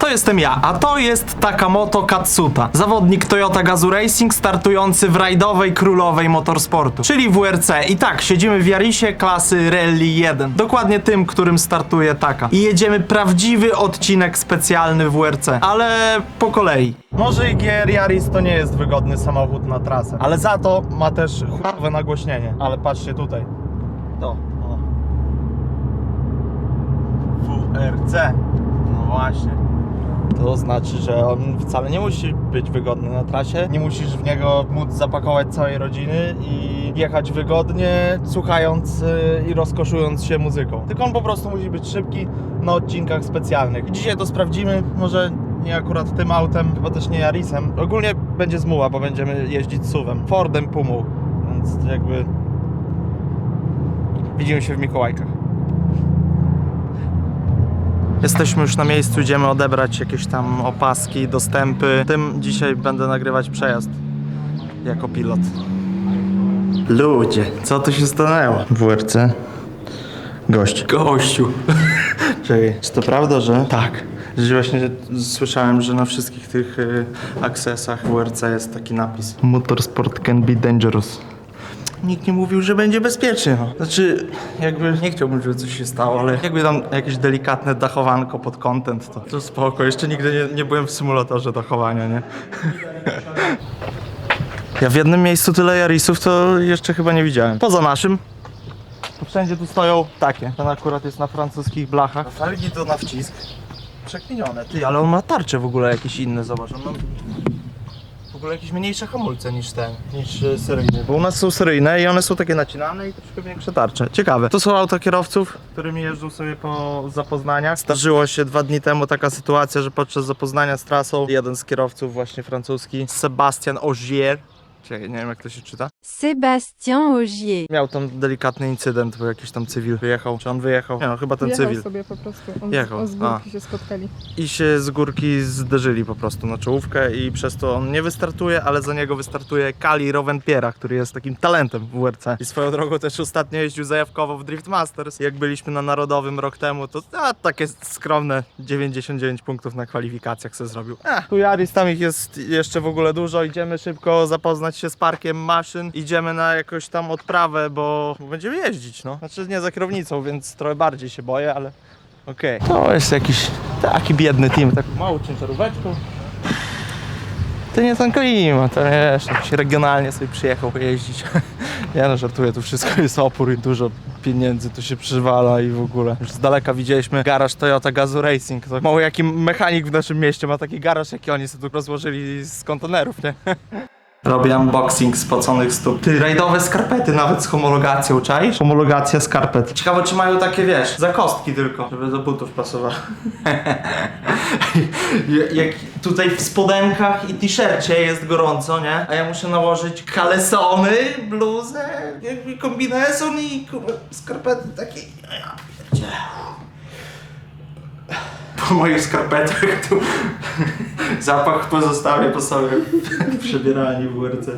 To jestem ja, a to jest Takamoto Katsuta. Zawodnik Toyota Gazoo Racing startujący w rajdowej królowej motorsportu, czyli WRC. I tak, siedzimy w Yarisie klasy Rally 1. Dokładnie tym, którym startuje Taka. I jedziemy prawdziwy odcinek specjalny WRC, ale po kolei. Może i GR Yaris to nie jest wygodny samochód na trasę, ale za to ma też chujowe nagłośnienie. Ale patrzcie tutaj. To, o. WRC. No właśnie. To znaczy, że on wcale nie musi być wygodny na trasie. Nie musisz w niego móc zapakować całej rodziny i jechać wygodnie, słuchając i rozkoszując się muzyką. Tylko on po prostu musi być szybki na odcinkach specjalnych. I dzisiaj to sprawdzimy. Może nie akurat tym autem, chyba też nie Yarisem. Ogólnie będzie zmuła, bo będziemy jeździć SUV-em. Fordem Pumą. Więc jakby... Widzimy się w Mikołajkach. Jesteśmy już na miejscu, idziemy odebrać jakieś tam opaski, dostępy. Tym dzisiaj będę nagrywać przejazd jako pilot. Ludzie, co tu się stanęło? WRC. Gościu. Czekaj, czy to prawda, że... Tak. Że właśnie słyszałem, że na wszystkich tych accessach WRC jest taki napis. Motorsport can be dangerous. Nikt nie mówił, że będzie bezpiecznie. No. Znaczy, jakby nie chciałbym, żeby coś się stało, ale jakby tam jakieś delikatne dachowanko pod content, to spoko. Jeszcze nigdy nie byłem w symulatorze dachowania, nie? Ja w jednym miejscu tyle Yarisów to jeszcze chyba nie widziałem. Poza naszym. To wszędzie tu stoją takie. Ten akurat jest na francuskich blachach. Felgi to na wcisk. Przekminione. Ty, ale on ma tarcze w ogóle jakieś inne, zobacz. On ma... W ogóle jakieś mniejsze hamulce niż seryjne. Bo u nas są seryjne i one są takie nacinane i troszkę większe tarcze. Ciekawe. To są auta kierowców, którymi jeżdżą sobie po zapoznaniach. Zdarzyło się 2 dni temu taka sytuacja, że podczas zapoznania z trasą jeden z kierowców właśnie francuski, Sébastien Ogier, nie wiem jak to się czyta. Sébastien Ogier. Miał tam delikatny incydent, bo jakiś tam cywil wyjechał. Czy on wyjechał? Nie no, chyba ten Jechał cywil. sobie po prostu. Jechał. Z górki się spotkali. I się z górki zderzyli po prostu na czołówkę i przez to on nie wystartuje, ale za niego wystartuje Kali Rowentpiera, który jest takim talentem w WRC. I swoją drogą też ostatnio jeździł zajawkowo w Drift Masters. Jak byliśmy na Narodowym rok temu, to takie skromne 99 punktów na kwalifikacjach sobie zrobił. Tu Yaris, tam ich jest jeszcze w ogóle dużo. Idziemy szybko zapoznać się z parkiem maszyn. Idziemy na jakąś tam odprawę, bo będziemy jeździć, no. Znaczy nie za kierownicą, więc trochę bardziej się boję, ale okej. To jest jakiś taki biedny team, taką małą ciężaróweczką. To nie ten klimat, to wiesz, jakiś regionalnie sobie przyjechał pojeździć. Ja no żartuję, tu wszystko jest opór i dużo pieniędzy tu się przywala i w ogóle. Już z daleka widzieliśmy garaż Toyota Gazoo Racing. To mało jaki mechanik w naszym mieście ma taki garaż, jaki oni sobie tu rozłożyli z kontenerów, nie? Robię unboxing spoconych stóp. Ty, rajdowe skarpety nawet z homologacją, czaisz? Homologacja skarpet. Ciekawe, czy mają takie, wiesz, zakostki tylko, żeby do butów pasowały. Jak tutaj w spodenkach i t-shircie jest gorąco, nie? A ja muszę nałożyć kalesony, bluzę, jakby kombinezon i skarpety takie. Po moich skarpetach tu zapach pozostawię po sobie w przebieralni w WRC.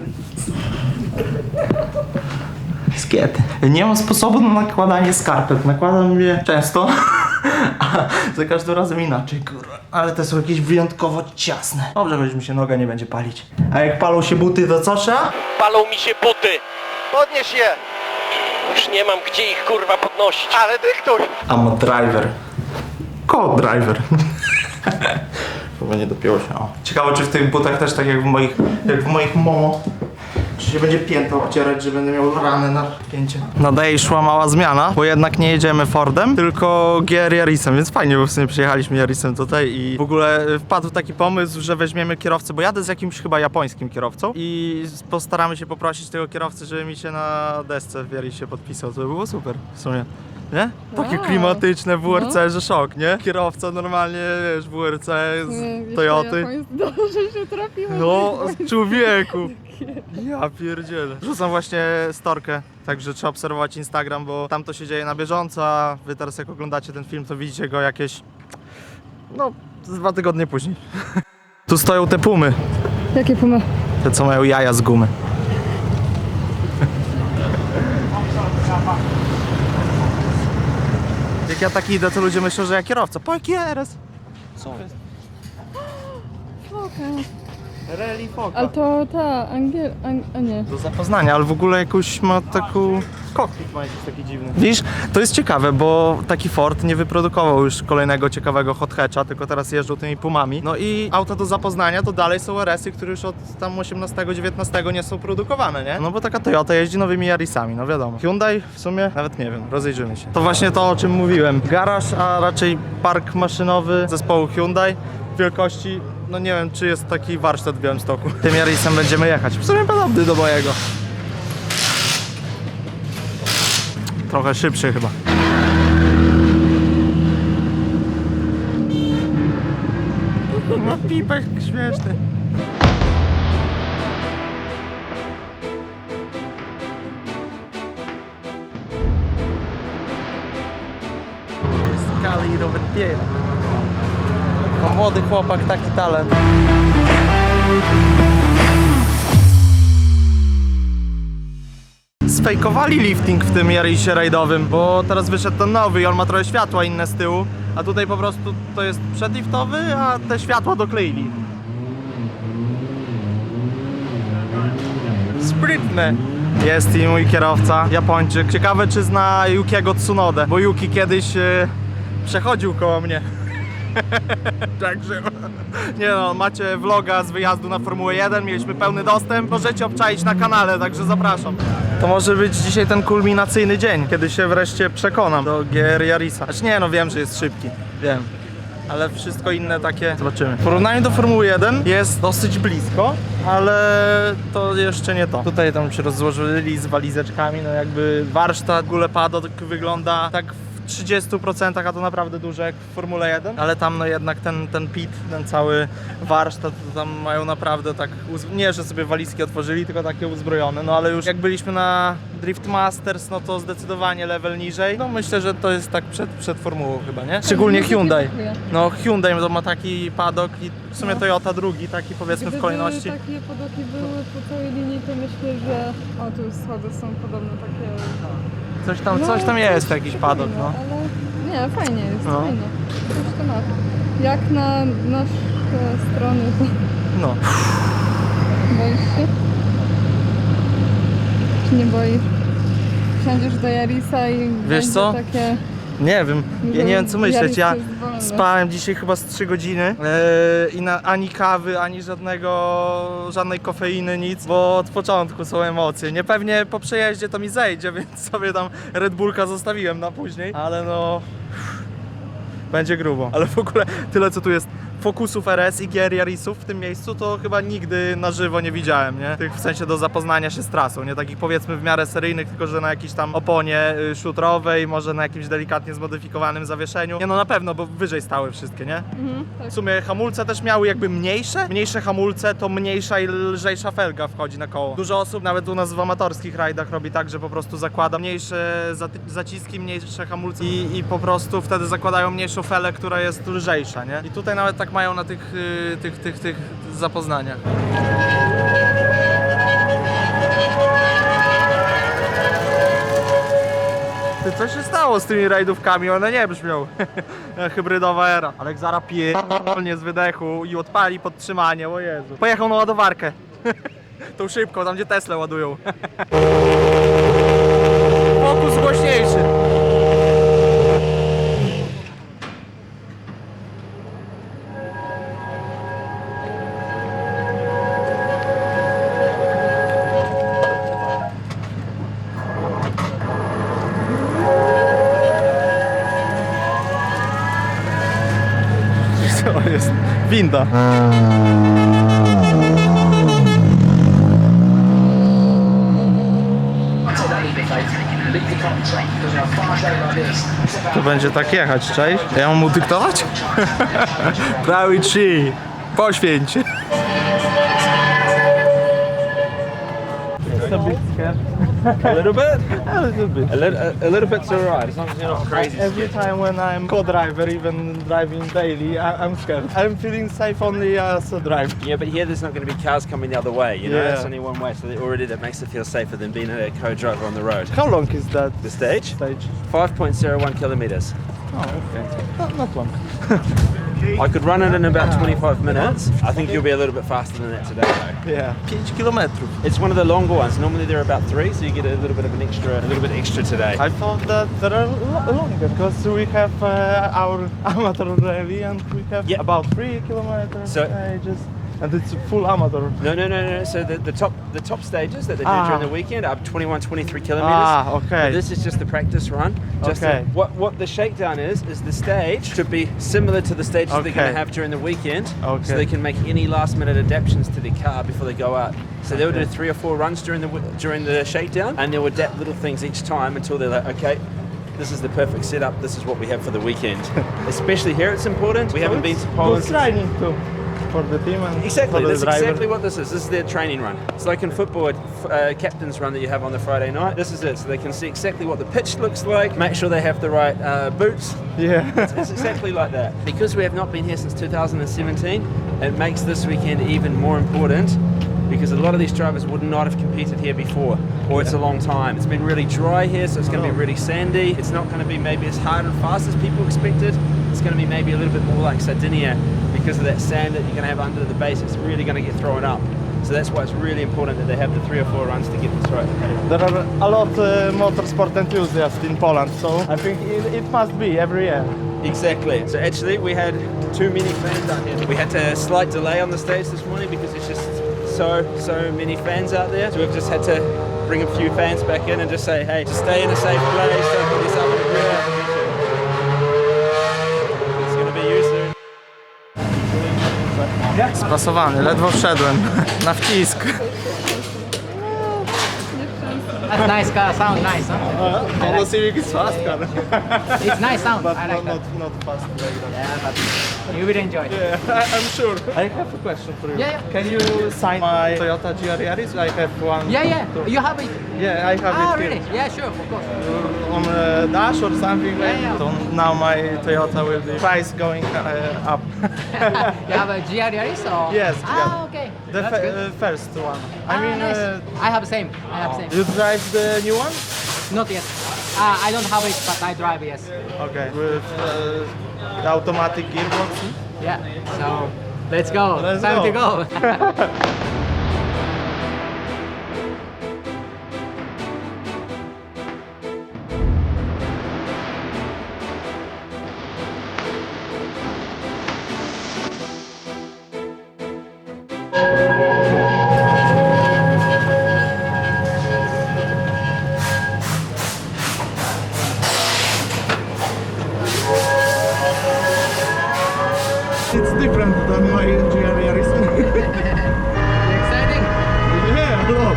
Skiety. Nie mam sposobu na nakładanie skarpet. Nakładam je często, a za każdym razem inaczej, kurwa. Ale te są jakieś wyjątkowo ciasne. Dobrze, choć mi się noga nie będzie palić. A jak palą się buty, to co trzeba? Palą mi się buty. Podnieś je! Już nie mam gdzie ich kurwa podnosić. Ale dyktuj! I'm a driver. Co-driver. Chyba nie dopięło się. O. Ciekawe, czy w tych butach też tak jak w moich Momo, czy się będzie pięta obcierać, że będę miał rany na pięcie. Nadaje szła mała zmiana, bo jednak nie jedziemy Fordem, tylko GR Yarisem, więc fajnie, bo w sumie przyjechaliśmy Yarisem tutaj i w ogóle wpadł taki pomysł, że weźmiemy kierowcę, bo jadę z jakimś chyba japońskim kierowcą i postaramy się poprosić tego kierowcy, żeby mi się na desce w Yarisie podpisał, to by było super w sumie. Nie? Takie Wow. klimatyczne WRC, że szok, nie? Kierowca normalnie, wiesz, WRC z Toyoty. Dobrze się trafiłem. No, człowieku! Ja pierdzielę. Rzucam właśnie storkę, także trzeba obserwować Instagram, bo tam to się dzieje na bieżąco, a wy teraz jak oglądacie ten film, to widzicie go jakieś, no, 2 tygodnie później. Tu stoją te pumy, Jakie pumy? te co mają jaja z gumy. Jak ja taki idę, to ludzie myślą, że ja kierowca. Po jaki RS? Co jest? Foka. Rally Foka. Ale to ta, a nie. Do zapoznania, ale w ogóle jakąś ma taką... Kokpit ma jakiś taki dziwny. Widzisz, to jest ciekawe, bo taki Ford nie wyprodukował już kolejnego ciekawego hot hatcha, tylko teraz jeżdżą tymi Pumami. No i auta do zapoznania to dalej są RS-y, które już od tam 18-19 nie są produkowane, nie? No bo taka Toyota jeździ nowymi Yarisami, no wiadomo. Hyundai w sumie nawet nie wiem, rozejrzymy się. To właśnie to, o czym mówiłem. Garaż, a raczej park maszynowy zespołu Hyundai wielkości, no nie wiem, czy jest taki warsztat w Białymstoku. Tym Yarisem będziemy jechać. W sumie podobny do mojego. Trochę szybszy chyba. Ma pipek śmieszny. Jest Kali Robert Piera. To młody chłopak, taki talent. Sfejkowali lifting w tym Yarisie rajdowym, bo teraz wyszedł ten nowy i on ma trochę światła inne z tyłu, a tutaj po prostu to jest przedliftowy, a te światła dokleili. Sprytne. Jest i mój kierowca, Japończyk. Ciekawe, czy zna Yukiego Tsunodę, bo Yuki kiedyś przechodził koło mnie. Także nie no, macie vloga z wyjazdu na Formułę 1, mieliśmy pełny dostęp, możecie obczaić na kanale, także zapraszam. To może być dzisiaj ten kulminacyjny dzień, kiedy się wreszcie przekonam do GR Yarisa. Znaczy nie no, wiem, że jest szybki, wiem, ale wszystko inne takie zobaczymy. W porównaniu do Formuły 1 jest dosyć blisko, ale to jeszcze nie to. Tutaj tam się rozłożyli z walizeczkami, no jakby warsztat, w ogóle padok wygląda tak w 30%, a to naprawdę duże jak w Formule 1, ale tam no jednak ten pit, ten cały warsztat, to tam mają naprawdę tak, nie że sobie walizki otworzyli, tylko takie uzbrojone, no ale już jak byliśmy na Drift Masters, no to zdecydowanie level niżej, no myślę, że to jest tak przed formułą chyba, nie? Szczególnie Hyundai. No Hyundai to ma taki padok i w sumie Toyota drugi, taki powiedzmy w kolejności. Gdyby takie podoki były po całej linii, to myślę, że... O, tu schody są podobne takie... Coś tam jest, jakiś padok, no. Ale nie, fajnie jest, No. fajnie. Coś to ma. Jak na nasze strony, to No. boisz się? Czy nie boisz? Wsiądziesz do Yarisa i będzie co? takie... Nie wiem, ja nie wiem co myśleć, Yaris ja jest wolny. spałem dzisiaj chyba z 3 godziny i ani kawy, ani żadnej kofeiny, nic, bo od początku są emocje. Niepewnie po przejeździe to mi zejdzie, więc sobie tam Red Bullka zostawiłem na później, ale no... Będzie grubo, ale w ogóle tyle co tu jest Focusów RS i GR Yarisów w tym miejscu, to chyba nigdy na żywo nie widziałem, nie? Tych w sensie do zapoznania się z trasą, nie takich powiedzmy w miarę seryjnych, tylko że na jakiejś tam oponie szutrowej, może na jakimś delikatnie zmodyfikowanym zawieszeniu. Nie no na pewno, bo wyżej stały wszystkie, nie? tak. W sumie hamulce też miały jakby mniejsze hamulce, to mniejsza i lżejsza felga wchodzi na koło. Dużo osób nawet u nas w amatorskich rajdach robi tak, że po prostu zakłada mniejsze zaciski, mniejsze hamulce i po prostu wtedy zakładają mniejszą felę, która jest lżejsza, nie? I tutaj nawet tak mają na tych zapoznaniach. Ty, co się stało z tymi rajdówkami? One nie brzmią. Hybrydowa era. Ale jak zaraz pierdolnie z wydechu i odpali podtrzymanie, o Jezu. Pojechał na ładowarkę. Tą szybką, tam gdzie Tesla ładują. Fokus głośniejszy. To jest winda. To będzie tak jechać, cześć? Ja mam mu dyktować? Prawie 3. Poświęć. A little bit? A little bit. A little bit's alright, as long as you're not crazy. Every time when I'm co-driver, even driving daily, I'm scared. I'm feeling safe only as a driver. Yeah, but here there's not going to be cars coming the other way, you know? Yeah. It's only one way, so already that makes it feel safer than being a co-driver on the road. How long is that The stage? stage? 5.01 kilometers. Oh, okay. Not long. I could run it in about 25 minutes. I think you'll be a little bit faster than that today though. Yeah. 5 kilometrów. It's one of the longer ones. Normally they're about 3, so you get a little bit extra today. I thought that there are longer because we have our amateur rally and we have Yeah. about 3 kilometers So- stages and it's full amateur. No. So the top stages that they do during the weekend are 21, 23 kilometers. Ah, okay. But this is just the practice run. Just Okay. what the shakedown is the stage should be similar to the stages they're going Okay. to have during the weekend. Okay. So they can make any last minute adaptations to their car before they go out. So they'll do 3 or 4 runs during the shakedown, and they'll adapt little things each time until they're like, okay, this is the perfect setup. This is what we have for the weekend. Especially here, it's important. We haven't been to Poland. Good training too for the team and Exactly, for the that's driver. exactly what this is. This is their training run. It's like in football, captain's run that you have on the Friday night. This is it, so they can see exactly what the pitch looks like, make sure they have the right boots. Yeah. It's exactly like that. Because we have not been here since 2017, it makes this weekend even more important because a lot of these drivers would not have competed here before, or it's a long time. It's been really dry here, so it's going to be really sandy. It's not going to be maybe as hard and fast as people expected. It's going to be maybe a little bit more like Sardinia because of that sand that you're going to have under the base. It's really going to get thrown up. So that's why it's really important that they have the 3 or 4 runs to get this right. There are a lot motorsport enthusiasts in Poland, so I think it must be every year. Exactly. So actually, we had too many fans out here. We had a slight delay on the stage this morning because it's just so many fans out there. So we've just had to bring a few fans back in and just say, hey, just stay in a safe place, don't put yourself in a grid. It's going to be you soon. Spasowany, ledwo wszedłem. Na wcisk. That's nice car, sound nice, huh? Honda Civic is fast car. It's nice sound. But I like that. not fast like that. Yeah, but you will enjoy it. Yeah, I'm sure. I have a question for you. Yeah. Can you sign my Toyota GR Yaris? I have one. Yeah. too. You have it? Yeah, I have Ah, it really? here. Yeah, sure, of course. On a dash or something like Yeah. that. So now my Toyota will be price going up. You have a GR Yaris or? Yes, Ah, okay. The That's good. first one. Ah, I mean, nice. I have same. I have same. you drive the new one? Not yet. I don't have it, but I drive, yes. Okay. With the automatic gearbox. Yeah. So let's go. Let's Time go. to go. It's different than my GR Yaris. Exciting. Yeah, a lot.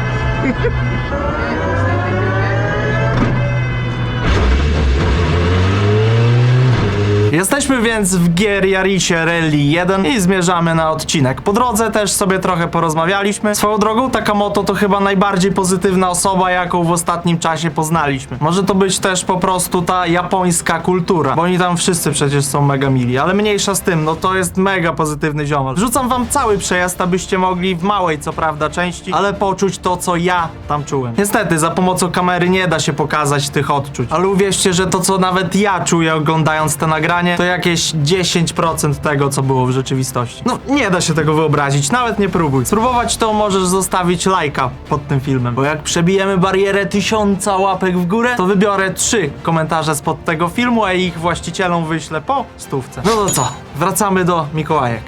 Jesteśmy więc w GR Yarisie Rally 1 i zmierzamy na odcinek. Po drodze też sobie trochę porozmawialiśmy. Swoją drogą Takamoto to chyba najbardziej pozytywna osoba, jaką w ostatnim czasie poznaliśmy. Może to być też po prostu ta japońska kultura, bo oni tam wszyscy przecież są mega mili, ale mniejsza z tym, no to jest mega pozytywny ziomal. Wrzucam wam cały przejazd, abyście mogli w małej co prawda części, ale poczuć to, co ja tam czułem. Niestety za pomocą kamery nie da się pokazać tych odczuć, ale uwierzcie, że to, co nawet ja czuję oglądając te nagranie, to jakieś 10% tego, co było w rzeczywistości. No, nie da się tego wyobrazić, nawet nie próbuj. Spróbować to możesz zostawić lajka pod tym filmem, bo jak przebijemy barierę 1000 łapek w górę, to wybiorę 3 komentarze spod tego filmu, a ich właścicielom wyślę po 100. No to co? Wracamy do Mikołajek.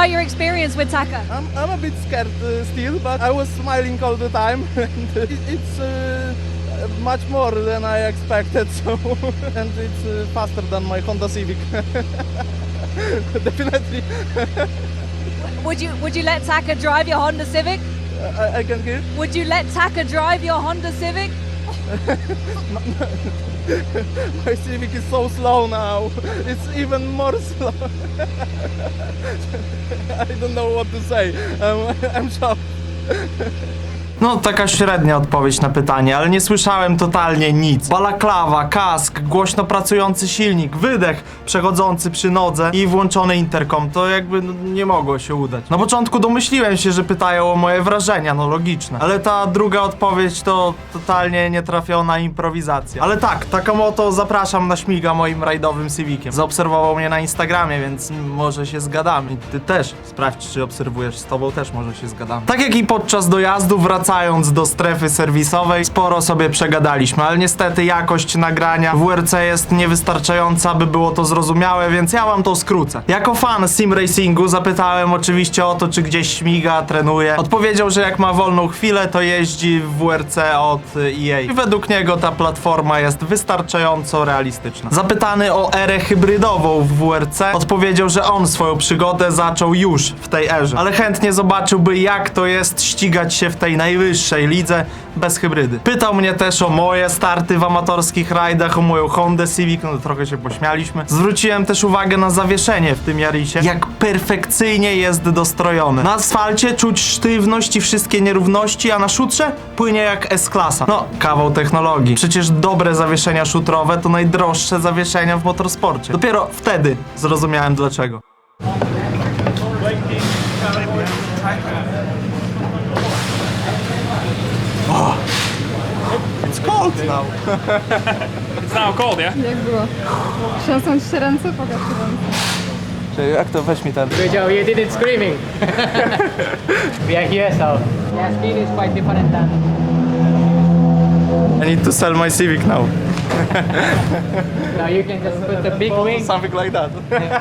about your experience with Taka? I'm a bit scared still, but I was smiling all the time. And it's much more than I expected, so and it's faster than my Honda Civic. Definitely. Would you let Taka drive your Honda Civic? I can hear. Would you let Taka drive your Honda Civic? My Civic is so slow now. It's even more slow. I don't know what to say. I'm shocked. No, taka średnia odpowiedź na pytanie, ale nie słyszałem totalnie nic. Balaklawa, kask, głośno pracujący silnik, wydech przechodzący przy nodze i włączony interkom. To jakby nie mogło się udać. Na początku domyśliłem się, że pytają o moje wrażenia, no logiczne. Ale ta druga odpowiedź to totalnie nietrafiona improwizacja. Ale tak, Takamoto zapraszam na śmiga moim rajdowym Civiciem. Zaobserwował mnie na Instagramie, więc może się zgadamy. I ty też sprawdź, czy obserwujesz, z tobą też może się zgadamy. Tak jak i podczas dojazdu, wracając do strefy serwisowej, sporo sobie przegadaliśmy, ale niestety jakość nagrania w WRC jest niewystarczająca, aby było to zrozumiałe, więc ja wam to skrócę. Jako fan sim racingu zapytałem oczywiście o to, czy gdzieś śmiga, trenuje. Odpowiedział, że jak ma wolną chwilę, to jeździ w WRC od EA. I według niego ta platforma jest wystarczająco realistyczna. Zapytany o erę hybrydową w WRC, odpowiedział, że on swoją przygodę zaczął już w tej erze, ale chętnie zobaczyłby, jak to jest ścigać się w tej najwyższej lidze bez hybrydy. Pytał mnie też o moje starty w amatorskich rajdach, o moją Hondę Civic, no trochę się pośmialiśmy. Zwróciłem też uwagę na zawieszenie w tym Yarisie, jak perfekcyjnie jest dostrojone. Na asfalcie czuć sztywność i wszystkie nierówności, a na szutrze płynie jak S-klasa. No, kawał technologii. Przecież dobre zawieszenia szutrowe to najdroższe zawieszenia w motorsporcie. Dopiero wtedy zrozumiałem dlaczego. It's cold now. It's now cold, yeah? Jak było? Trzęsą ci się ręce? Pokaż się ręce. Jak to weź mi ten? Good job, you did it screaming. We are here, so yeah, speed is quite different than. I need to sell my Civic now. Now you can just put the big wing, Something like that.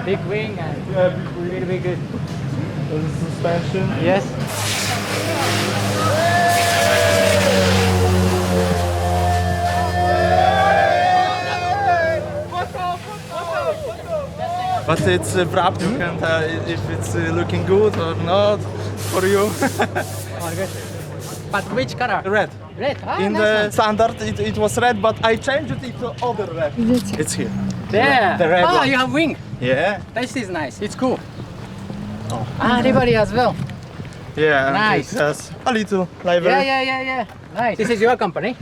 big wing, and it will be good. Suspension. Yes. But it's wrapped. You can tell if it's looking good or not for you. All good. But which color? Red. Red. Ah, In nice the one. standard it was red, but I changed it to other red. It's here. There. the red oh, one. you have wing. Yeah. This is nice. It's cool. Oh. Ah, everybody as well. Yeah. Nice. It has a little library. Yeah. Nice. This is your company.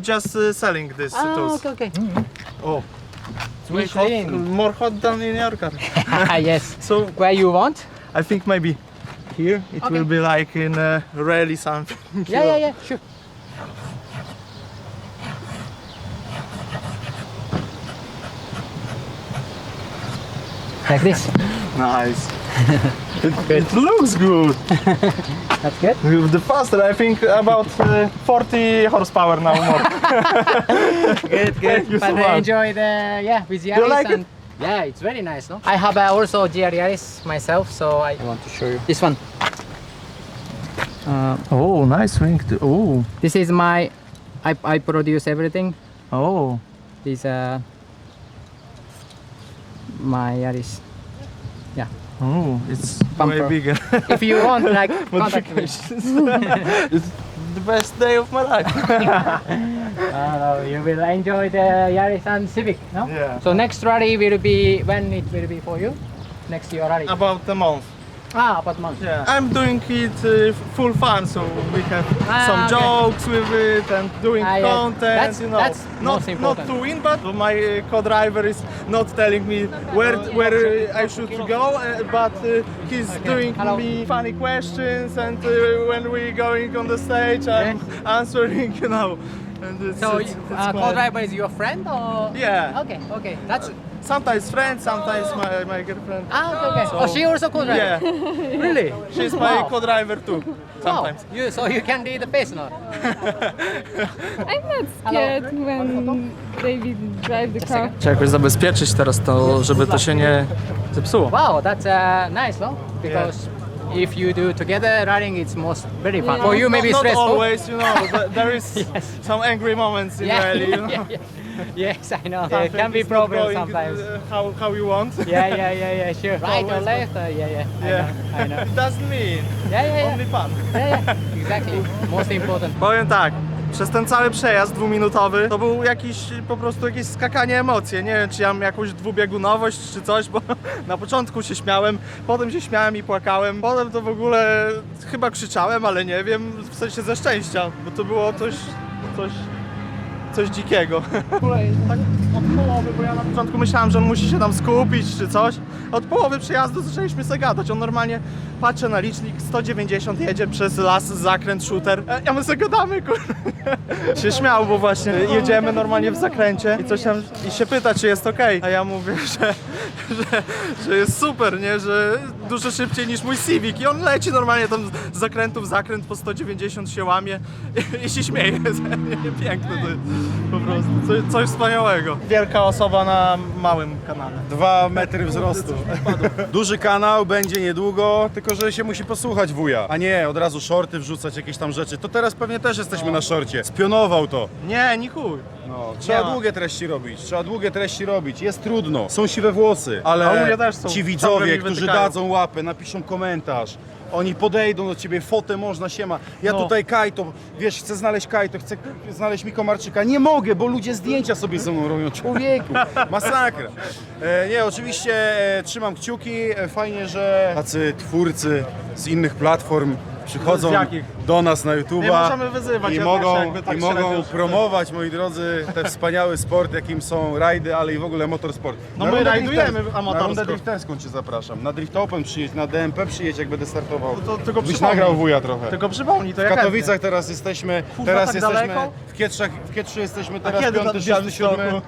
Just selling this Ah, tools. okay. Oh. It's way hot, Michelin. more hot than in your car. Yes. So Where you want? I think maybe here it Okay. will be like in rally something. Yeah. Sure. Like this. Nice. It looks good. That's good. With the faster, I think about 40 horsepower now more. Good. Thank you so But much. I enjoy the with Yaris you like it? and yeah, it's very nice, no? I have also GR Yaris myself, so I want to show you this one. Oh, nice ring. Oh, This is my. I produce everything. oh. This my Yaris. Oh, it's Bumper. way bigger. If you want, like, contact me. Modifications. It's the best day of my life. No, you will enjoy the Yaris and Civic, no? Yeah. So next rally will be when it will be for you? Next year rally. About a month. About month. Yeah. I'm doing it full fun, so we have some okay. jokes with it and doing Yeah. content, you know. That's not most important. to win, but my co-driver is not telling me where I should go, but he's doing Hello. me funny questions, and when we going on the stage, I'm answering, you know. And it's, So, it's co quite- driver is your friend or? Yeah. Okay. That's. Sometimes friends, sometimes my girlfriend. Okay. So- Oh, she also co-driver. Yeah, Really? she's my Wow. co-driver too. Sometimes. Wow. So you can do the face now. I'm not scared when David drive the car. Trzeba jakoś zabezpieczyć teraz to, żeby to się nie zepsuło. Wow, that's nice, no? Because if you do together riding, it's most very fun. Yeah. For you, maybe not stressful. always, you know, there is some angry moments in rally, you know. Yes, I know. There Something can be is not problems going, sometimes. How you want. Yeah, sure. Right or Always. left? I know. It doesn't mean Yeah. only fun. Yeah, exactly. Most important. Powiem tak, przez ten cały przejazd dwuminutowy to był jakiś po prostu jakieś skakanie emocje. Nie wiem, czy ja mam jakąś dwubiegunowość czy coś, bo na początku się śmiałem, potem się śmiałem i płakałem, potem to w ogóle chyba krzyczałem, ale nie wiem, w sensie ze szczęścia, bo to było coś dzikiego. Tak od połowy, bo ja na początku myślałem, że on musi się tam skupić czy coś. Od połowy przejazdu zaczęliśmy sobie gadać. On normalnie patrzy na licznik, 190 jedzie przez las, zakręt, shooter. A my sobie gadamy, kurde. Się śmiał, bo właśnie jedziemy normalnie w zakręcie i coś tam i się pyta, czy jest okej. A ja mówię, że jest super, nie? Że dużo szybciej niż mój Civic i on leci normalnie tam z zakrętu w zakręt po 190 się łamie i się śmieje. Piękne to jest po prostu. Coś wspaniałego. Wielka osoba na małym kanale. 2 metry wzrostu. Duży kanał będzie niedługo, tylko że się musi posłuchać wuja, a nie od razu shorty wrzucać, jakieś tam rzeczy. To teraz pewnie też jesteśmy na szorcie. Spionował to. Nie, nie chuj. No, trzeba ma. długie treści robić. Jest trudno, są siwe włosy, A u ale mnie też są. ci Ciągle widzowie, mi którzy wytykają. dadzą łapę, napiszą komentarz, oni podejdą do ciebie, fotę można, siema. Ja No. tutaj Kajto, wiesz, chcę znaleźć Kajto, chcę znaleźć Mikomarczyka. Nie mogę, bo ludzie zdjęcia sobie ze mną robią. Człowieku, masakra. Nie, oczywiście trzymam kciuki. Fajnie, że tacy twórcy z innych platform przychodzą Z jakich? do nas na YouTube'a. Nie możemy wyzywać, i ja mogą, też jakby tak i mogą średnio promować, moi drodzy, ten wspaniały sport, jakim są rajdy, ale i w ogóle motorsport. No Na my rundę rajdujemy drifterską- amatorsko. Na rundę drifterską cię zapraszam. Na Drift Open przyjedź, na DMP przyjedź, jak będę startował. To tylko Byś przypomnij. nagrał wuja trochę. Tylko przypomnij, to W jak Katowicach teraz jesteśmy, Kurwa, tak daleko? w Kietrzu jesteśmy teraz kiedy 5, na 6, 7.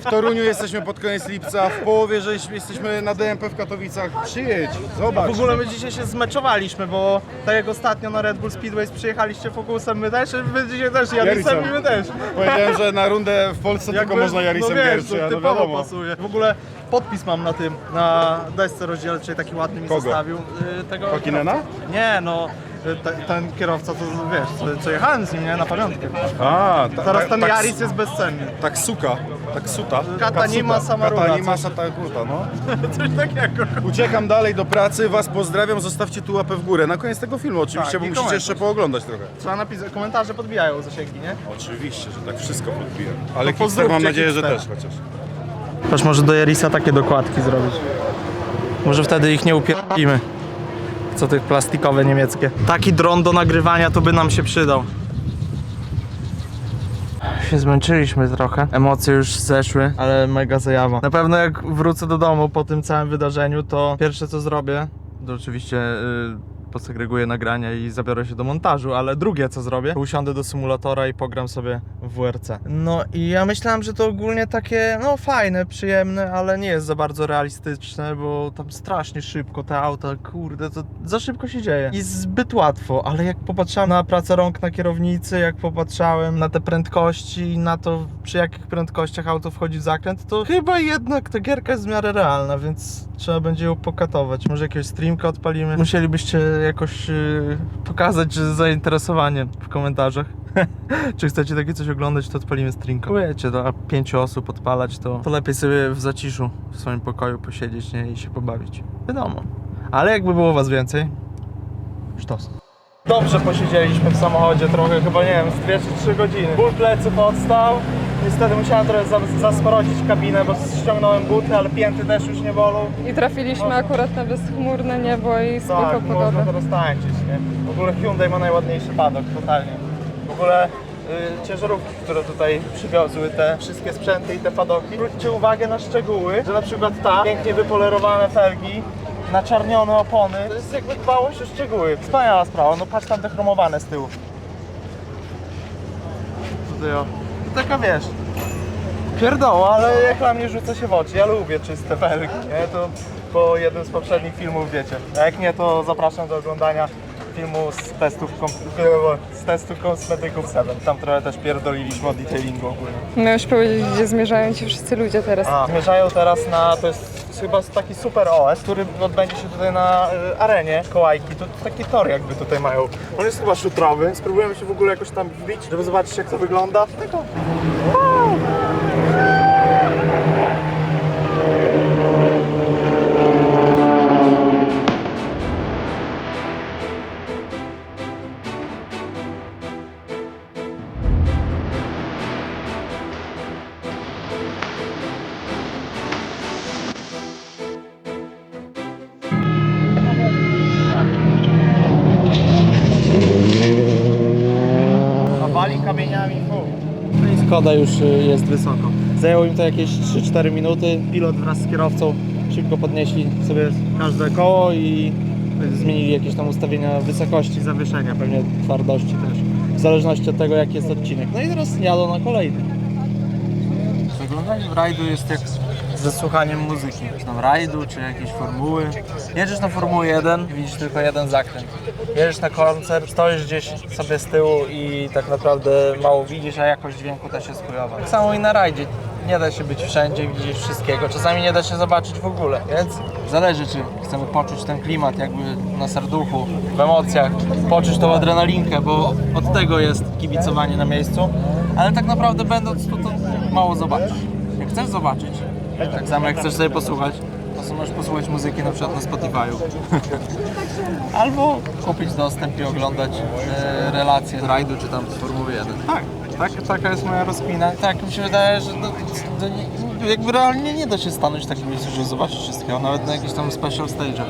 W Toruniu jesteśmy pod koniec lipca, w połowie jesteśmy na DMP w Katowicach. Przyjedź, zobacz. W ogóle my dzisiaj się zmeczowaliśmy, bo tak jak ostatnio na Red Bull Speedway przyjechaliście Focusem, my też, wy dzisiaj też Yarisem i my też. Powiedziałem, że na rundę w Polsce tylko można Yarisem no wiesz, pierwszy, to a no typowo wiadomo. pasuje. W ogóle podpis mam na tym, na desce rozdzielczej, taki ładny mi Kogo? zostawił. Tego Hakinena? kierowcy. Nie, no, ten kierowca to wiesz, co jechałem z nim, nie, na pamiątkę. Teraz ten Yaris jest bezcenny. Taksuka. Katanima Samaruga, Katanima coś. Satakuta, no. Coś takiego. Uciekam dalej do pracy, was pozdrawiam, zostawcie tu łapę w górę. Na koniec tego filmu oczywiście, Tak, bo i musicie komentarz. jeszcze pooglądać trochę. Trzeba napisać, komentarze podbijają zasięgi, nie? Oczywiście, że tak wszystko podbiję. Ale To Kickster mam pozdrówcie nadzieję, że Kickstera. też chociaż. Też może do Yarisa takie dokładki zrobić. Może wtedy ich nie upierdolimy. Co tych plastikowe niemieckie. Taki dron do nagrywania to by nam się przydał. Się zmęczyliśmy trochę, emocje już zeszły, ale mega zajawa. Na pewno jak wrócę do domu po tym całym wydarzeniu, to pierwsze co zrobię, to oczywiście posegreguję nagrania i zabiorę się do montażu, ale drugie co zrobię, to usiądę do symulatora i pogram sobie w WRC. No i ja myślałem, że to ogólnie takie, no fajne, przyjemne, ale nie jest za bardzo realistyczne, bo tam strasznie szybko te auta, kurde, to za szybko się dzieje. I zbyt łatwo, ale jak popatrzałem na pracę rąk na kierownicy, jak popatrzałem na te prędkości i na to, przy jakich prędkościach auto wchodzi w zakręt, to chyba jednak ta gierka jest w miarę realna, więc trzeba będzie ją pokatować. Może jakiegoś streamka odpalimy. Musielibyście jakoś pokazać zainteresowanie w komentarzach. Czy chcecie takie coś oglądać, to odpalimy streamka. Wiecie, to a 5 osób odpalać, to lepiej sobie w zaciszu w swoim pokoju posiedzieć, nie? I się pobawić. Wiadomo. Ale jakby było was więcej, sztos. Dobrze posiedzieliśmy w samochodzie trochę, chyba nie wiem, z 2 czy 3 godziny. Ból pleców odstał. Niestety musiałem trochę zasmrodzić kabinę, bo ściągnąłem buty, ale pięty też już nie bolą. I trafiliśmy akurat na bezchmurne niebo i spoko Tak, pogoda. można teraz tańczyć, nie? W ogóle Hyundai ma najładniejszy padok, totalnie. W ogóle ciężarówki, które tutaj przywiozły te wszystkie sprzęty i te padoki. Zwróćcie uwagę na szczegóły, że na przykład ta pięknie wypolerowane felgi, naczarnione opony, to jest jakby dbałość o szczegóły. Wspaniała sprawa, no patrz tam te chromowane z tyłu. tutaj o. To taka wiesz, pierdoła, ale jak dla mnie rzuca się w oczy. Ja lubię czyste felgi, nie? To po jednym z poprzednich filmów wiecie. A jak nie, to zapraszam do oglądania filmu z testu kosmetyków 7. Tam trochę też pierdoliliśmy o detailingu ogólnie. No już powiedzieć, gdzie zmierzają ci wszyscy ludzie teraz. Zmierzają teraz na, to jest chyba taki super OS, który odbędzie się tutaj na arenie Kołajki. To taki tor jakby tutaj mają. On jest chyba szutrowy. Spróbujemy się w ogóle jakoś tam wbić, żeby zobaczyć jak to wygląda. Tylko... Wali kamieniami, No i Skoda już jest wysoko. Zajęło im to jakieś 3-4 minuty. Pilot wraz z kierowcą szybko podnieśli sobie każde koło i zmienili jakieś tam ustawienia wysokości zawieszenia, pewnie twardości też. W zależności od tego jaki jest odcinek. No i teraz jadą na kolejny. Zaglądanie w rajdu jest jak ze słuchaniem muzyki. Czy tam rajdu, czy jakiejś formuły. Jedziesz na Formułę 1 i widzisz tylko jeden zakręt. Jedziesz na koncert, stoisz gdzieś sobie z tyłu i tak naprawdę mało widzisz, a jakość dźwięku też jest chujowa. Tak samo i na rajdzie. Nie da się być wszędzie i widzieć wszystkiego. Czasami nie da się zobaczyć w ogóle. Więc zależy, czy chcemy poczuć ten klimat jakby na serduchu, w emocjach, poczuć tą adrenalinkę, bo od tego jest kibicowanie na miejscu. Ale tak naprawdę będąc tu, to mało zobaczysz. Jak chcesz zobaczyć, tak samo jak chcesz sobie posłuchać, to możesz posłuchać muzyki na przykład na Spotify'u. Albo kupić dostęp i oglądać relacje z rajdu czy tam z Formuły 1. Taka jest moja rozkmina. Tak mi się wydaje, że jakby realnie nie da się stanąć tak w miejscu, żeby zobaczyć wszystkiego, nawet na jakichś tam special stage'ach.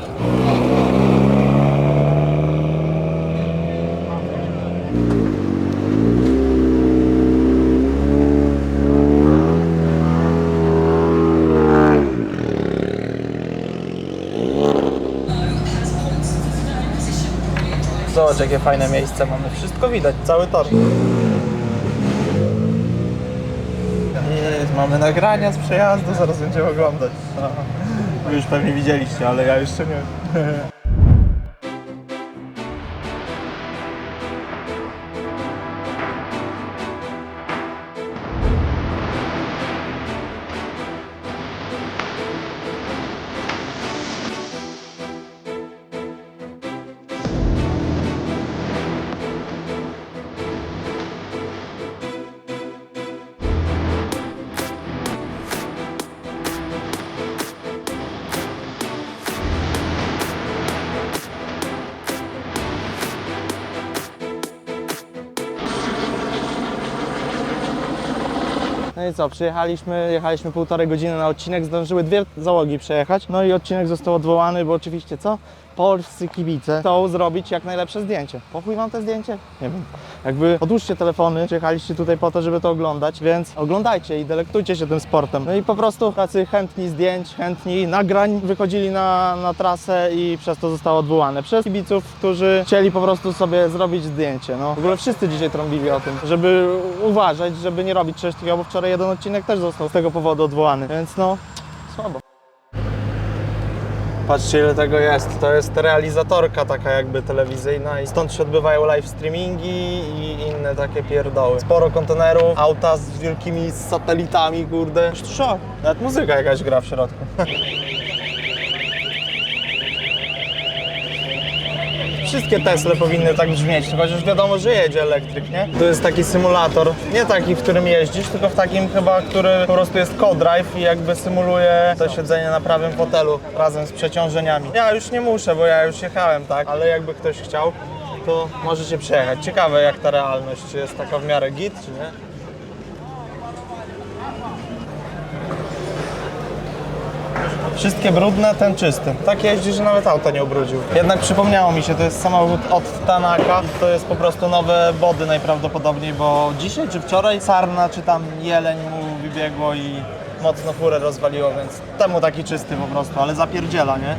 Zobacz jakie fajne miejsce mamy, wszystko widać, cały tor. Mamy nagrania z przejazdu, zaraz będziemy oglądać. Wy już pewnie widzieliście, ale ja jeszcze nie. No i co, jechaliśmy półtorej godziny na odcinek, zdążyły 2 załogi przejechać, no i odcinek został odwołany, bo oczywiście co? Polscy kibice chcą zrobić jak najlepsze zdjęcie. Po chuj wam te zdjęcie? Nie wiem. Jakby odłóżcie telefony, przyjechaliście tutaj po to, żeby to oglądać, więc oglądajcie i delektujcie się tym sportem. No i po prostu tacy chętni zdjęć, chętni nagrań wychodzili na trasę i przez to zostało odwołane. Przez kibiców, którzy chcieli po prostu sobie zrobić zdjęcie. No. W ogóle wszyscy dzisiaj trąbili o tym, żeby uważać, żeby nie robić czegoś takiego, bo wczoraj jeden odcinek też został z tego powodu odwołany, więc no, słabo. Patrzcie ile tego jest, to jest realizatorka taka jakby telewizyjna i stąd się odbywają live streamingi i inne takie pierdoły. Sporo kontenerów, auta z wielkimi satelitami, kurde. Szok, nawet muzyka jakaś gra w środku. Wszystkie Tesle powinny tak brzmieć, chociaż wiadomo, że jedzie elektryk, nie? To jest taki symulator, nie taki, w którym jeździsz, tylko w takim chyba, który po prostu jest co-drive i jakby symuluje to siedzenie na prawym fotelu razem z przeciążeniami. Ja już nie muszę, bo ja już jechałem, tak? Ale jakby ktoś chciał, to możecie przejechać. Ciekawe jak ta realność, czy jest taka w miarę git, czy nie? Wszystkie brudne, ten czysty. Tak jeździ, że nawet auta nie ubrudził. Jednak przypomniało mi się, to jest samochód od Tanaka. To jest po prostu nowe body najprawdopodobniej, bo dzisiaj czy wczoraj sarna czy tam jeleń mu wybiegło i mocno furę rozwaliło, więc temu taki czysty po prostu, ale zapierdziela, nie?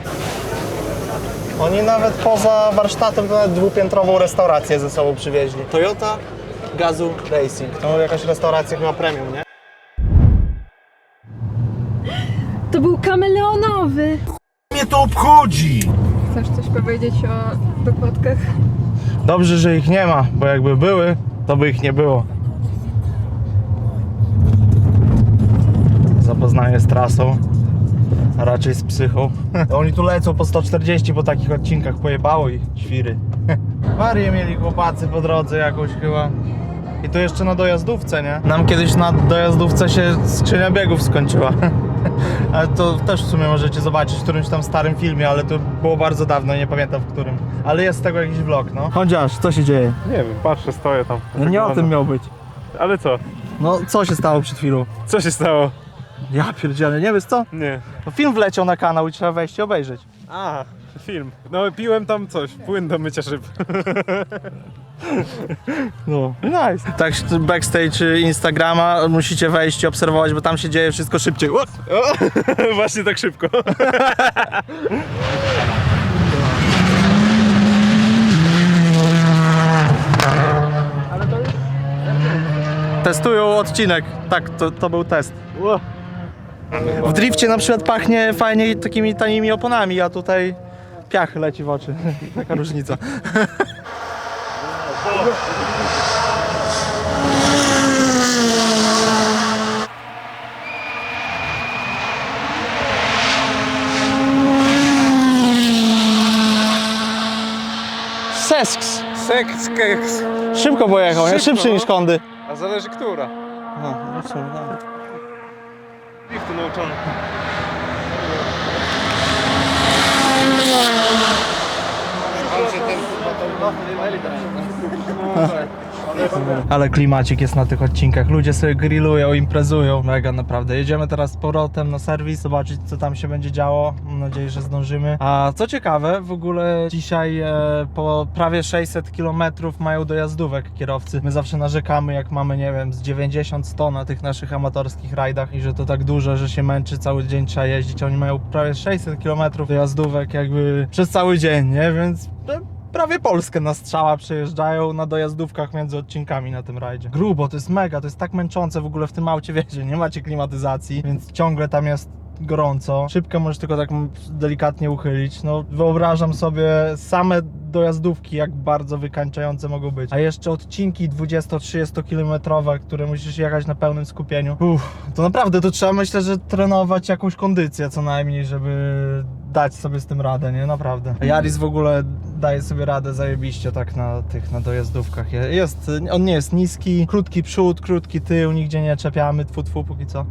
Oni nawet poza warsztatem to nawet 2-piętrową restaurację ze sobą przywieźli. Toyota Gazu Racing. To jakaś restauracja chyba premium, nie? To był kameleonowy! Mnie to obchodzi! Chcesz coś powiedzieć o dokładkach? Dobrze, że ich nie ma, bo jakby były, to by ich nie było. Zapoznaję z trasą, a raczej z psychą. Oni tu lecą po 140 po takich odcinkach, pojebało ich świry. Warię mieli chłopacy po drodze jakąś chyba. I to jeszcze na dojazdówce, nie? Nam kiedyś na dojazdówce się skrzynia biegów skończyła. Ale to też w sumie możecie zobaczyć w którymś tam starym filmie, ale to było bardzo dawno, nie pamiętam w którym. Ale jest z tego jakiś vlog, no. Chociaż, co się dzieje? Nie wiem, patrzę, stoję tam. No nie o tym miał być. Ale co? No, co się stało przed chwilą? Co się stało? Ja pierdzielę, nie wiesz co? Nie. No film wleciał na kanał i trzeba wejść i obejrzeć. A, film. No piłem tam coś, płyn do mycia szyb. No, nice. Tak, backstage Instagrama musicie wejść i obserwować, bo tam się dzieje wszystko szybciej. O! Właśnie tak szybko. Testują odcinek. Tak, to był test. W drifcie na przykład pachnie fajnie takimi tanimi oponami, a tutaj piach leci w oczy. Taka różnica. Sesks. Seks, keks. Szybko pojechał, nie? Szybko, Szybszy no. niż Hondy. A zależy która. No, no co, no. Driftu nauczony. Ale klimacik jest na tych odcinkach, ludzie sobie grillują, imprezują, mega naprawdę. Jedziemy teraz z powrotem na serwis, zobaczyć co tam się będzie działo, mam nadzieję, że zdążymy. A co ciekawe, w ogóle dzisiaj po prawie 600 km mają dojazdówek kierowcy. My zawsze narzekamy, jak mamy, nie wiem, z 90-100 na tych naszych amatorskich rajdach i że to tak dużo, że się męczy, cały dzień trzeba jeździć. Oni mają prawie 600 km dojazdówek jakby przez cały dzień, nie? Więc prawie Polskę na strzała przejeżdżają na dojazdówkach między odcinkami na tym rajdzie. Grubo, to jest mega, to jest tak męczące w ogóle w tym aucie, wiecie, nie macie klimatyzacji, więc ciągle tam jest gorąco. Szybkę możesz tylko tak delikatnie uchylić. No wyobrażam sobie same dojazdówki, jak bardzo wykańczające mogą być. A jeszcze odcinki 20-30 kilometrowe, które musisz jechać na pełnym skupieniu. To naprawdę, to trzeba, myślę, że trenować jakąś kondycję co najmniej, żeby dać sobie z tym radę, nie? Naprawdę. A Yaris w ogóle daje sobie radę zajebiście tak na dojazdówkach. On nie jest niski, krótki przód, krótki tył, nigdzie nie czepiamy, tfu póki co.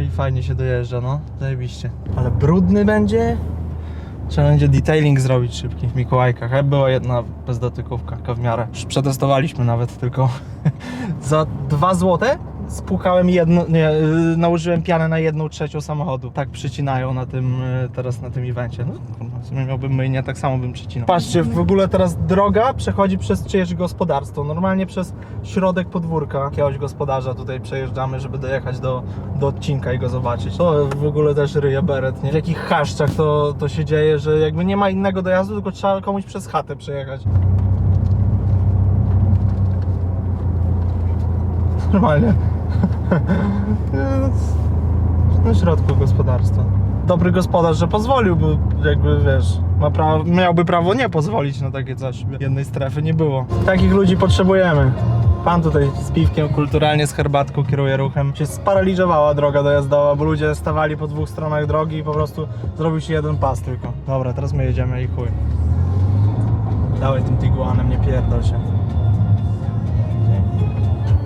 I fajnie się dojeżdża, no. Zajebiście. Ale brudny będzie? Trzeba będzie detailing zrobić szybki w Mikołajkach. Była jedna bezdotykówka, taka w miarę. Już przetestowaliśmy nawet, tylko za 2 złote spłukałem nałożyłem pianę na 1/3 samochodu. Tak przycinają na tym, teraz na tym evencie. No, w sumie miałbym myjnie, tak samo bym przycinał. Patrzcie, w ogóle teraz droga przechodzi przez czyjeś gospodarstwo. Normalnie przez środek podwórka jakiegoś gospodarza tutaj przejeżdżamy, żeby dojechać do odcinka i go zobaczyć. To w ogóle też ryje beret, nie? W jakich chaszczach to się dzieje, że jakby nie ma innego dojazdu, tylko trzeba komuś przez chatę przejechać. Normalnie. Na środku gospodarstwa. Dobry gospodarz, że pozwolił, bo jakby wiesz, miałby prawo nie pozwolić na takie coś. Jednej strefy nie było. Takich ludzi potrzebujemy. Pan tutaj z piwkiem, kulturalnie z herbatką kieruje ruchem. Się sparaliżowała droga dojazdowa, bo ludzie stawali po 2 stronach drogi i po prostu zrobił się jeden pas tylko. Dobra, teraz my jedziemy i chuj. Dawaj tym Tiguanem, nie pierdol się.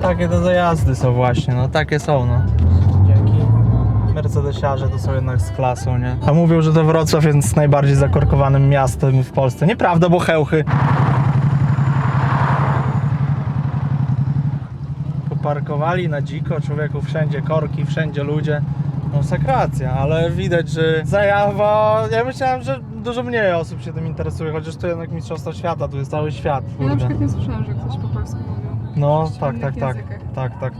Takie to dojazdy są właśnie, no takie są, no. Dzięki. Mercedesiarze to są jednak z klasą, nie? A mówią, że to Wrocław jest najbardziej zakorkowanym miastem w Polsce. Nieprawda, bo Chełchy. Poparkowali na dziko, człowieku, wszędzie korki, wszędzie ludzie. No sakracja, ale widać, że zajawa... Ja myślałem, że dużo mniej osób się tym interesuje, chociaż to jednak Mistrzostwa Świata, tu jest cały świat, Ja na kurde. przykład nie słyszałam, że ktoś po polsku mówił. No, W innych językach.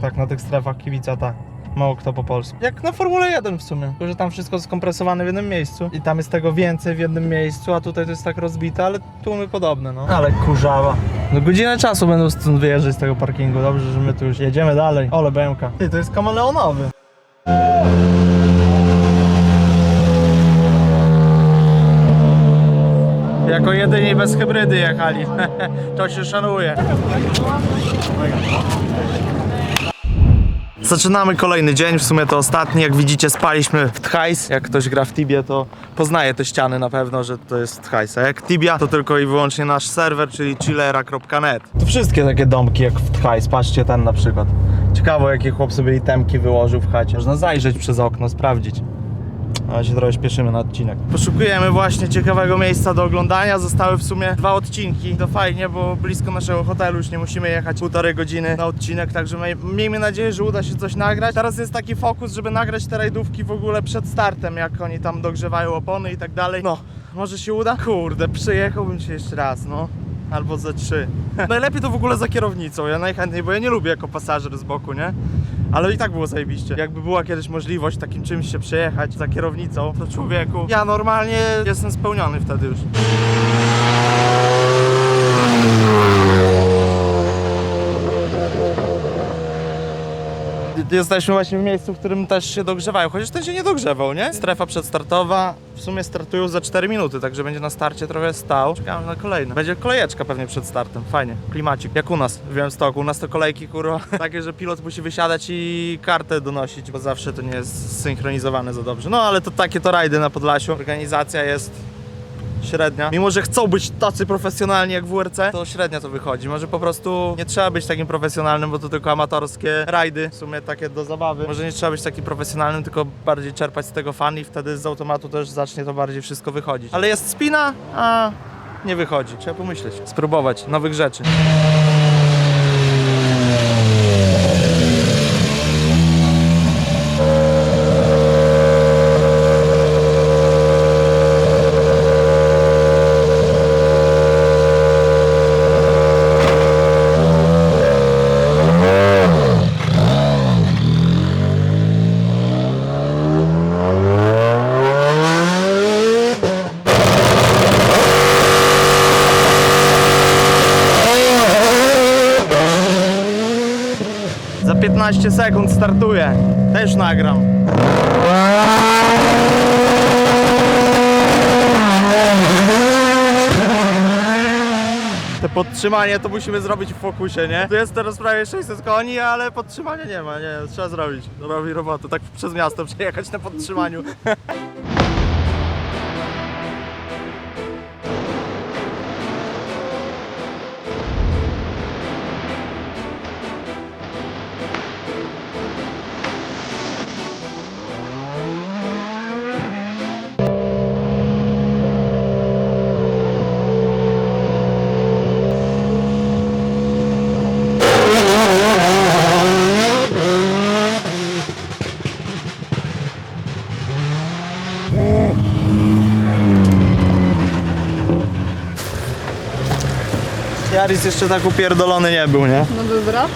tak, na tych strefach kibica, tak. Mało kto po polsku. Jak na Formule 1 w sumie. Tylko, że tam wszystko skompresowane w jednym miejscu i tam jest tego więcej w jednym miejscu, a tutaj to jest tak rozbite, ale tłumy podobne, no. Ale kurzawa. No godzinę czasu będą stąd wyjeżdżać z tego parkingu. Dobrze, że my tu już jedziemy dalej. Ole BMK. Ty, to jest kameleonowy. Jako jedyni bez hybrydy jechali. To się szanuje. Zaczynamy kolejny dzień, w sumie to ostatni. Jak widzicie, spaliśmy w Tchajs. Jak ktoś gra w Tibię, to poznaje te ściany na pewno, że to jest Tchajs. A jak Tibia, to tylko i wyłącznie nasz serwer, czyli chillera.net. To wszystkie takie domki jak w Tchajs. Patrzcie ten na przykład. Ciekawe, jakie chłop sobie itemki wyłożył w chacie. Można zajrzeć przez okno, sprawdzić. Ale się trochę śpieszymy na odcinek. Poszukujemy właśnie ciekawego miejsca do oglądania. Zostały w sumie 2 odcinki. To fajnie, bo blisko naszego hotelu już nie musimy jechać 1,5 godziny na odcinek, także miejmy nadzieję, że uda się coś nagrać. Teraz jest taki fokus, żeby nagrać te rajdówki w ogóle przed startem, jak oni tam dogrzewają opony i tak dalej. No, może się uda? Kurde, przyjechałbym się jeszcze raz, no. Albo za 3. Najlepiej to w ogóle za kierownicą, ja najchętniej, bo ja nie lubię jako pasażer z boku, nie? Ale i tak było zajebiście. Jakby była kiedyś możliwość takim czymś się przejechać za kierownicą, to człowieku, ja normalnie jestem spełniony wtedy już. Jesteśmy właśnie w miejscu, w którym też się dogrzewają, chociaż ten się nie dogrzewał, nie? Strefa przedstartowa, w sumie startują za 4 minuty, także będzie na starcie trochę stał. Czekamy na kolejne. Będzie kolejeczka pewnie przed startem, fajnie, klimacik. Jak u nas w Białymstoku, u nas to kolejki, kurwa, takie, że pilot musi wysiadać i kartę donosić, bo zawsze to nie jest zsynchronizowane za dobrze. No ale to takie to rajdy na Podlasiu. Organizacja jest średnia. Mimo, że chcą być tacy profesjonalni jak WRC, to średnio to wychodzi. Może po prostu nie trzeba być takim profesjonalnym, bo to tylko amatorskie rajdy, w sumie takie do zabawy. Może nie trzeba być takim profesjonalnym, tylko bardziej czerpać z tego fan i wtedy z automatu też zacznie to bardziej wszystko wychodzić. Ale jest spina, a nie wychodzi. Trzeba pomyśleć, spróbować nowych rzeczy. Za 15 sekund startuję. Też nagram. Te podtrzymanie to musimy zrobić w fokusie, nie? Tu jest teraz prawie 600 koni, ale podtrzymania nie ma, nie, trzeba zrobić. Robi robotę, tak przez miasto przejechać na podtrzymaniu. Yaris jeszcze tak upierdolony nie był, nie? No dobra.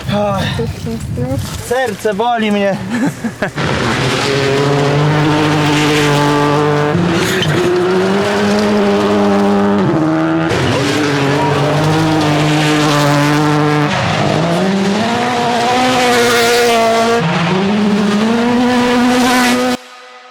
Coś w tym stylu. Serce boli mnie.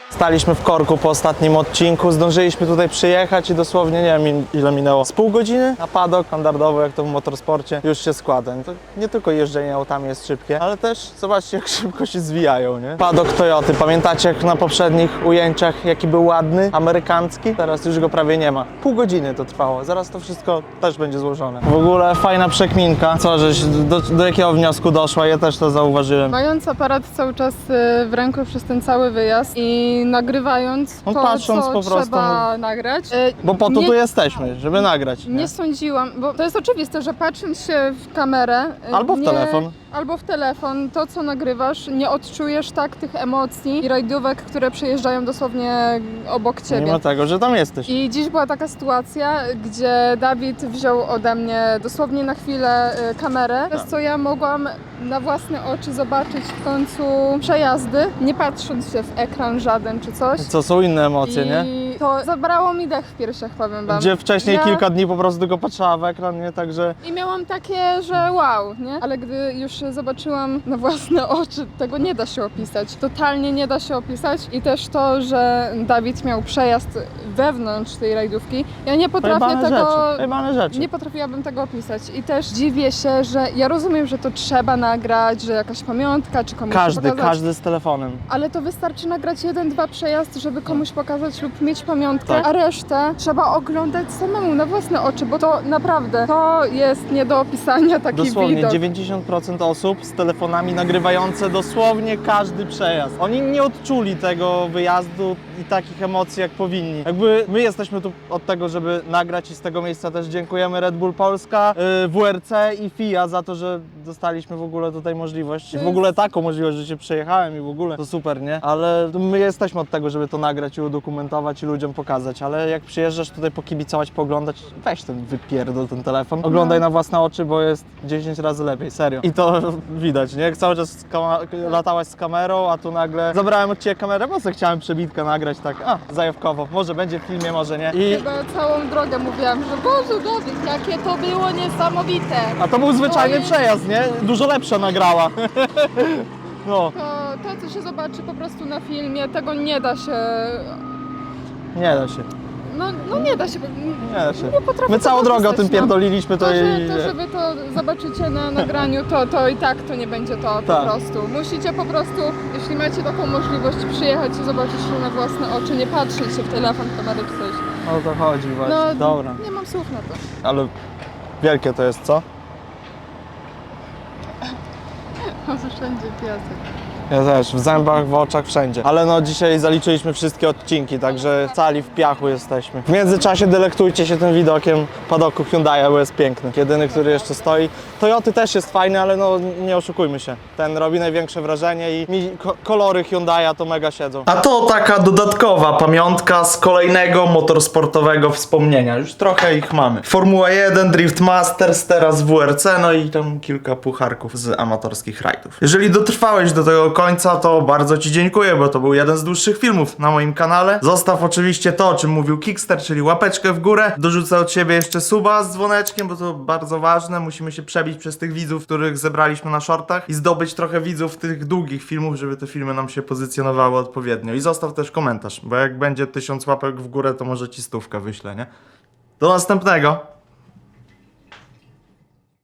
Staliśmy w korku po ostatnim odcinku, zdążyliśmy tutaj przyjechać i dosłownie nie wiem ile minęło. Z pół godziny na padok, standardowo jak to w motorsporcie, już się składa. To nie tylko jeżdżenie autami jest szybkie, ale też zobaczcie jak szybko się zwijają, nie? Padok Toyoty, pamiętacie jak na poprzednich ujęciach jaki był ładny, amerykański? Teraz już go prawie nie ma. Pół godziny to trwało, zaraz to wszystko też będzie złożone. W ogóle fajna przekminka. Co, żeś do jakiego wniosku doszła? Ja też to zauważyłem. Mając aparat cały czas w ręku przez ten cały wyjazd i nagrywając No, to, patrząc co po prostu, trzeba nagrać. Bo po to nie, tu jesteśmy, żeby nagrać. nie sądziłam, bo to jest oczywiste, że patrząc się w kamerę... Albo w telefon. albo w telefon, to co nagrywasz, nie odczujesz tak tych emocji i rajdówek, które przejeżdżają dosłownie obok ciebie. Mimo tego, że tam jesteś. I dziś była taka sytuacja, gdzie Dawid wziął ode mnie dosłownie na chwilę kamerę, przez co ja mogłam na własne oczy zobaczyć w końcu przejazdy, nie patrząc się w ekran żaden czy coś. Co są inne emocje, nie? I to zabrało mi dech w piersiach, powiem wam. Gdzie wcześniej Ja- kilka dni po prostu tylko patrzała w ekran, nie? Także I miałam takie, że wow, nie? Ale gdy już zobaczyłam na własne oczy, tego nie da się opisać. Totalnie nie da się opisać. I też to, że Dawid miał przejazd wewnątrz tej rajdówki, ja nie potrafię pojebane rzeczy. nie potrafiłabym tego opisać. I też dziwię się, że ja rozumiem, że to trzeba nagrać, że jakaś pamiątka, czy komuś pokazać. Każdy z telefonem. Ale to wystarczy nagrać 1-2 przejazd, żeby komuś pokazać lub mieć pamiątkę, Tak. a resztę trzeba oglądać samemu na własne oczy, bo to naprawdę, to jest nie do opisania taki Dosłownie widok. 90% osób z telefonami nagrywające dosłownie każdy przejazd. Oni nie odczuli tego wyjazdu i takich emocji jak powinni. Jakby my jesteśmy tu od tego, żeby nagrać i z tego miejsca też dziękujemy Red Bull Polska, WRC i FIA za to, że dostaliśmy w ogóle tutaj możliwość. W ogóle taką możliwość, że się przejechałem i w ogóle to super, nie? Ale my jesteśmy od tego, żeby to nagrać i udokumentować i ludziom pokazać, ale jak przyjeżdżasz tutaj pokibicować, pooglądać, weź ten wypierdol ten telefon, oglądaj na własne oczy, bo jest 10 razy lepiej, serio. I to widać, nie? Jak cały czas latałaś z kamerą, a tu nagle zabrałem od Ciebie kamerę, bo sobie chciałem przebitkę nagrać tak, zajawkowo, może będzie w filmie, może nie. I Chyba całą drogę mówiłam, że Boże Dawid, jakie to było niesamowite. a to był zwyczajny Oj. przejazd, nie? Dużo lepsza nagrała. No, To, co się zobaczy po prostu na filmie, tego nie da się... nie da się. No nie da się. Nie da się. Nie potrafię My całą tego drogę o opisać, tym pierdoliliśmy, to Żeby to zobaczycie na nagraniu, to i tak to nie będzie to po Tak. prostu. Musicie po prostu, jeśli macie taką możliwość, przyjechać i zobaczyć to na własne oczy, nie patrzeć się w telefon, kamerę czy coś. O to chodzi właśnie, No, dobra. nie mam słów na to. Ale wielkie to jest, co? Wszędzie piasek. Ja też, w zębach, w oczach, wszędzie. Ale no dzisiaj zaliczyliśmy wszystkie odcinki, także cali w piachu jesteśmy. W międzyczasie delektujcie się tym widokiem padoku Hyundai'a, bo jest piękny. Jedyny, który jeszcze stoi. Toyoty też jest fajny, ale no nie oszukujmy się. Ten robi największe wrażenie i mi kolory Hyundai'a to mega siedzą. A to taka dodatkowa pamiątka z kolejnego motorsportowego wspomnienia. Już trochę ich mamy. Formuła 1, Drift Masters, teraz WRC, no i tam kilka pucharków z amatorskich rajdów. Jeżeli dotrwałeś do tego końca, to bardzo Ci dziękuję, bo to był jeden z dłuższych filmów na moim kanale. Zostaw oczywiście to, o czym mówił Kickster, czyli łapeczkę w górę. Dorzucę od siebie jeszcze suba z dzwoneczkiem, bo to bardzo ważne. Musimy się przebić przez tych widzów, których zebraliśmy na shortach i zdobyć trochę widzów tych długich filmów, żeby te filmy nam się pozycjonowały odpowiednio. I zostaw też komentarz, bo jak będzie 1000 łapek w górę, to może Ci 100 wyślę, nie? Do następnego!